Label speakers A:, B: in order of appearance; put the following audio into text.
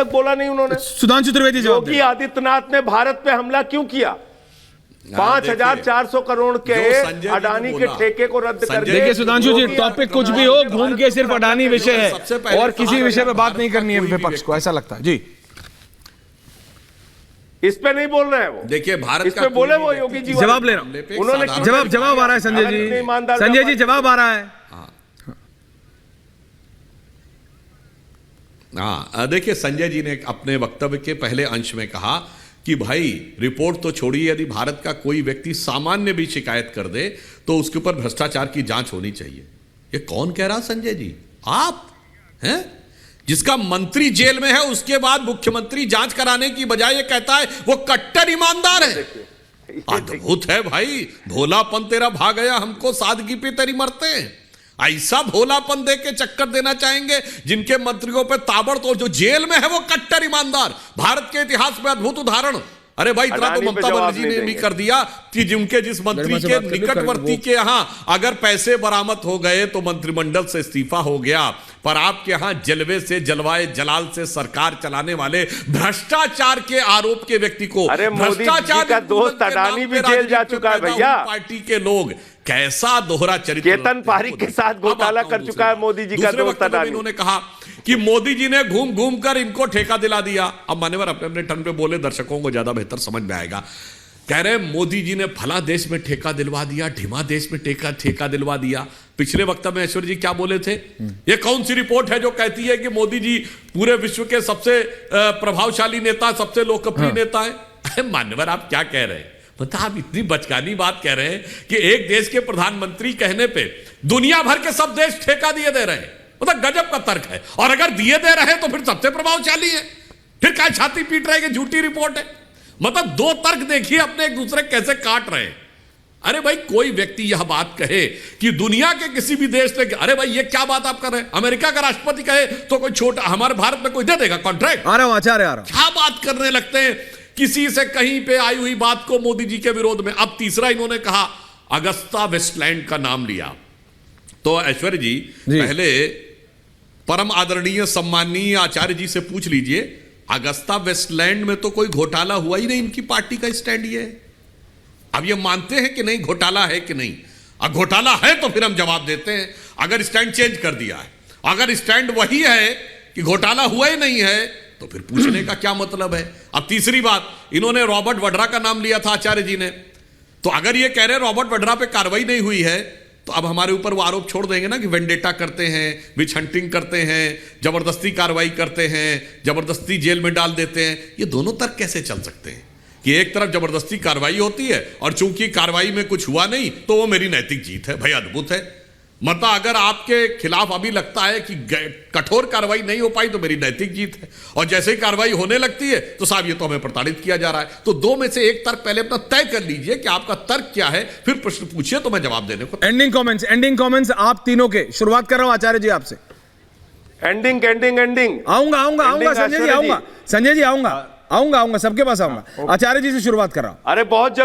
A: तक बोला नहीं उन्होंने।
B: सुधांशु त्रिवेदी जवाब
A: योगी आदित्यनाथ ने भारत पे हमला क्यों किया? 5,400 करोड़ के अडानी के ठेके को रद्द कर दिया।
B: देखिए सुधांशु जी, टॉपिक कुछ भी हो, घूम के सिर्फ अडानी विषय है और किसी विषय पे बात नहीं करनी है विपक्ष को, ऐसा लगता है जी।
A: इस पे नहीं बोल रहे हैं वो।
C: देखिए भारत
A: इस पे बोले वो योगी जी,
B: जवाब ले रहा हूं,
A: उन्होंने
B: जवाब आ रहा है संजय जी, संजय जी जवाब आ रहा है।
C: हाँ, देखिए संजय जी ने अपने वक्तव्य के पहले अंश में कहा कि भाई रिपोर्ट तो छोड़िए, यदि भारत का कोई व्यक्ति सामान्य भी शिकायत कर दे तो उसके ऊपर भ्रष्टाचार की जांच होनी चाहिए। ये कौन कह रहा संजय जी? आप हैं? जिसका मंत्री जेल में है उसके बाद मुख्यमंत्री जांच कराने की बजाय ये कहता है वो कट्टर ईमानदार है। अद्भुत है भाई, भोलापन तेरा भाग गया, हमको सादगी पे तेरी मरते हैं। ऐसा भोलापन दे के चक्कर देना चाहेंगे जिनके मंत्रियों पे ताबड़तोड़, जो जेल में है वो कट्टर ईमानदार। भारत के इतिहास में अद्भुत उदाहरण। अरे भाई इतना तो ममता बनर्जी ने भी कर दिया कि जिनके जिस मंत्री के निकटवर्ती के यहां अगर पैसे बरामद हो गए तो मंत्रिमंडल से इस्तीफा हो गया, पर आपके यहां जलवे से जलवाए जलाल से सरकार चलाने वाले भ्रष्टाचार के आरोप के व्यक्ति को,
A: भ्रष्टाचार का दोस्त अडानी भी जेल जा चुका है भैया।
C: पार्टी के लोग कैसा दोहरा चरित्र,
A: केतन पारिक के साथ घोटाला कर चुका है मोदी जी का दोस्त अडानी।
C: इन्होंने कहा कि मोदी जी ने घूम घूम कर इनको ठेका दिला दिया। अब मान्यवर अपने अपने टर्न पे बोले, दर्शकों को ज्यादा बेहतर समझ में आएगा। कह रहे मोदी जी ने फला देश में ठेका दिलवा दिया, ढिमा देश में ठेका दिलवा दिया। पिछले वक्तव्य में ऐश्वर्य जी क्या बोले थे? ये कौन सी रिपोर्ट है जो कहती है कि मोदी जी पूरे विश्व के सबसे प्रभावशाली नेता, सबसे लोकप्रिय नेता है? मान्यवर आप क्या कह रहे हैं? मतलब आप इतनी बचकानी बात कह रहे हैं कि एक देश के प्रधानमंत्री कहने पे दुनिया भर के सब देश ठेका दिए दे रहे हैं। मतलब गजब का तर्क है। और अगर दिए दे रहे हैं तो फिर सबसे प्रभावशाली है, फिर क्या छाती पीट रहे हैं कि झूठी रिपोर्ट है? मतलब दो तर्क देखिए अपने एक दूसरे कैसे काट रहे हैं। अरे भाई कोई व्यक्ति यह बात कहे कि दुनिया के किसी भी देश ने, अरे भाई ये क्या बात आप कर रहे हैं? अमेरिका का राष्ट्रपति कहे तो कोई छोटा, हमारे भारत में कोई दे देगा कॉन्ट्रैक्ट?
B: आ रहा हूं आचार्य, आ रहा हूं।
C: क्या बात करने लगते हैं किसी से कहीं पे आई हुई बात को मोदी जी के विरोध में। अब तीसरा इन्होंने कहा अगस्ता वेस्टलैंड का नाम लिया। तो ऐश्वर्य जी पहले परम आदरणीय सम्माननीय आचार्य जी से पूछ लीजिए, अगस्ता वेस्टलैंड में तो कोई घोटाला हुआ ही नहीं। इनकी पार्टी का स्टैंड ये है। अब ये मानते हैं कि नहीं घोटाला है कि नहीं? अब घोटाला है तो फिर हम जवाब देते हैं। अगर स्टैंड चेंज कर दिया है, अगर स्टैंड वही है कि घोटाला हुआ ही नहीं है, तो फिर पूछने का क्या मतलब है? अब तीसरी बात, इन्होंने रॉबर्ट वड्रा का नाम लिया था आचार्य जी ने। तो अगर ये कह रहे हैं रॉबर्ट वड्रा पे कार्रवाई नहीं हुई है, तो अब हमारे ऊपर वो आरोप छोड़ देंगे ना कि वेंडेटा करते हैं, विच हंटिंग करते हैं, जबरदस्ती कार्रवाई करते हैं, जबरदस्ती जेल में डाल देते हैं। ये दोनों तर्क कैसे चल सकते हैं कि एक तरफ जबरदस्ती कार्रवाई होती है और चूंकि कार्रवाई में कुछ हुआ नहीं तो वो मेरी नैतिक जीत है? भाई अद्भुत है। मतलब अगर आपके खिलाफ अभी लगता है कि कठोर कार्रवाई नहीं हो पाई तो मेरी नैतिक जीत है, और जैसे ही कार्रवाई होने लगती है तो साहब ये तो हमें प्रताड़ित किया जा रहा है। तो दो में से एक तर्क पहले अपना तय कर लीजिए कि आपका तर्क क्या है, फिर प्रश्न पूछिए तो मैं जवाब देने को।
B: एंडिंग कमेंट्स आप तीनों के, शुरुआत कर रहा हूं आचार्य जी आपसे।
A: एंडिंग
B: आऊंगा संजय जी, आऊंगा सबके पास आऊंगा। आचार्य जी से शुरुआत कर रहा हूं।
A: अरे बहुत